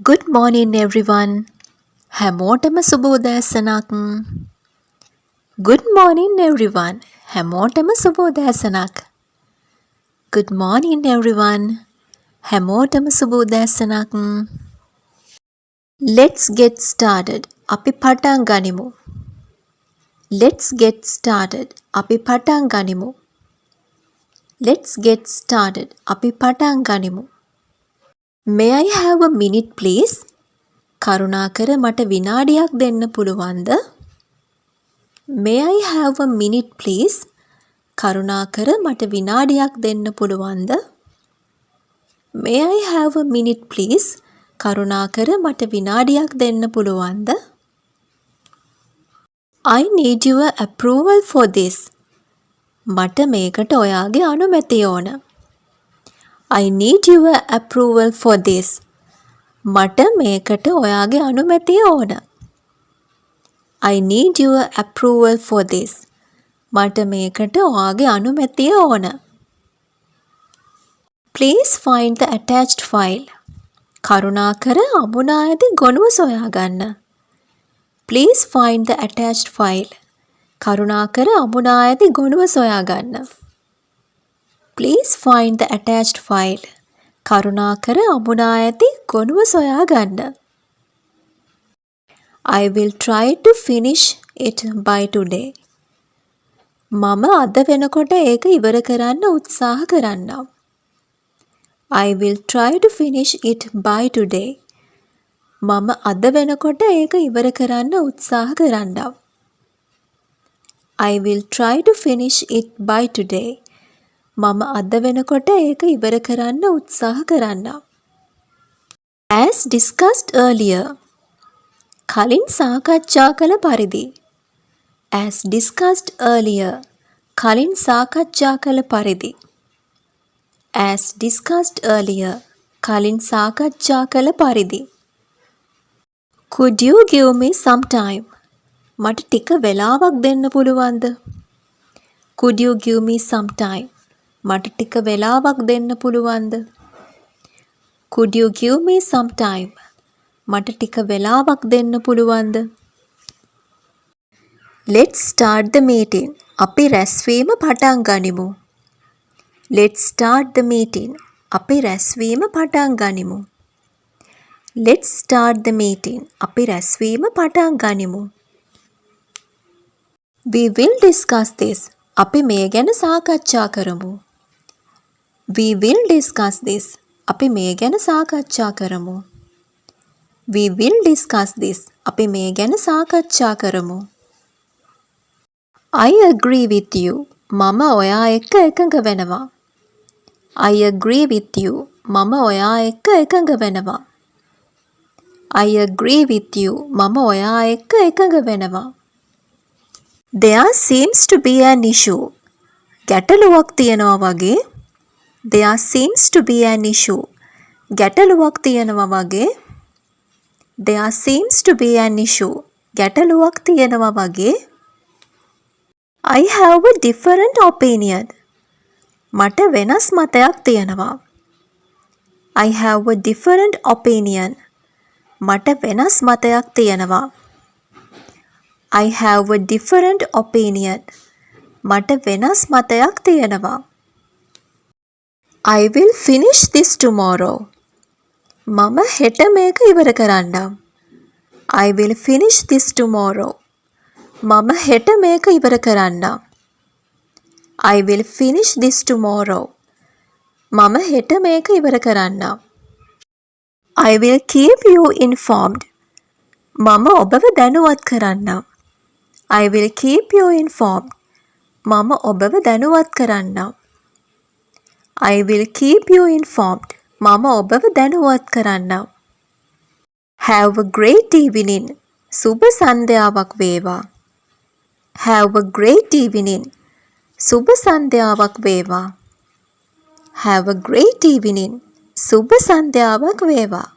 Good morning everyone. හැමෝටම සුබ උදෑසනක්. Good morning everyone. හැමෝටම සුබ උදෑසනක්. Good morning everyone. හැමෝටම සුබ උදෑසනක්. Let's get started. අපි පටන් ගනිමු. Let's get started. අපි පටන් ගනිමු. Let's get started. අපි පටන් ගනිමු. May I have a minute please? කරුණාකර මට විනාඩියක් දෙන්න පුළුවන්ද? May I have a minute please? කරුණාකර මට විනාඩියක් දෙන්න පුළුවන්ද? May I have a minute please? කරුණාකර මට විනාඩියක් දෙන්න පුළුවන්ද? I need your approval for this. මට මේකට ඔයාගේ අනුමැතිය ඕන. I need your approval for this. මට මේකට ඔයාගේ අනුමැතිය ඕන. I need your approval for this. මට මේකට ඔයාගේ අනුමැතිය ඕන. Please find the attached file. කරුණාකර අමුණා ඇති ගොනුව සොයාගන්න. Please find the attached file. කරුණාකර අමුණා ඇති ගොනුව සොයාගන්න. Please find the attached file. කරුණාකර අමුණා ඇති ගොනුව සොයාගන්න. I will try to finish it by today. මම අද වෙනකොට ඒක ඉවර කරන්න උත්සාහ කරන්නම්. I will try to finish it by today. මම අද වෙනකොට ඒක ඉවර කරන්න උත්සාහ කරන්නම්. I will try to finish it by today. මම අද වෙනකොට ඒක ඉවර කරන්න උත්සාහ කරන්නම්. As discussed earlier. කලින් සාකච්ඡා කළ පරිදි. As discussed earlier. කලින් සාකච්ඡා කළ පරිදි. As discussed earlier. කලින් සාකච්ඡා කළ පරිදි. Could you give me some time? මට ටික වෙලාවක් දෙන්න පුළුවන්ද? Could you give me some time? මට ටික වෙලාවක් දෙන්න පුළුවන්ද? Could you give me some time? මට ටික වෙලාවක් දෙන්න පුළුවන්ද? Let's start the meeting. අපි රැස්වීම පටන් ගනිමු. Let's start the meeting. අපි රැස්වීම පටන් ගනිමු. Let's start the meeting. අපි රැස්වීම පටන් ගනිමු. We will discuss this. අපි මේ ගැන සාකච්ඡා කරමු. We will discuss this. අපි මේ ගැන සාකච්ඡා කරමු. We will discuss this. අපි මේ ගැන සාකච්ඡා කරමු. I agree with you. මම ඔයා එක්ක එකඟ වෙනවා. I agree with you. මම ඔයා එක්ක එකඟ වෙනවා. I agree with you. මම ඔයා එක්ක එකඟ වෙනවා. There seems to be an issue. ගැටලුවක් තියෙනවා වගේ. There seems to be an issue. ගැටලුවක් තියෙනවා වගේ. There seems to be an issue. ගැටලුවක් තියෙනවා වගේ. I have a different opinion. මට වෙනස් මතයක් තියෙනවා. I have a different opinion. මට වෙනස් මතයක් තියෙනවා. I have a different opinion. මට වෙනස් මතයක් තියෙනවා. I will finish this tomorrow. මම හෙට මේක ඉවර කරන්නම්. I will finish this tomorrow. මම හෙට මේක ඉවර කරන්නම්. I will finish this tomorrow. මම හෙට මේක ඉවර කරන්නම්. I will keep you informed. මම ඔබව දැනුවත් කරන්නම්. I will keep you informed. මම ඔබව දැනුවත් කරන්නම්. I will keep you informed. මම ඔබව දැනුවත් කරන්නම්. Have a great evening. සුබ සන්ධ්‍යාවක් වේවා. Have a great evening. සුබ සන්ධ්‍යාවක් වේවා. Have a great evening. සුබ සන්ධ්‍යාවක් වේවා.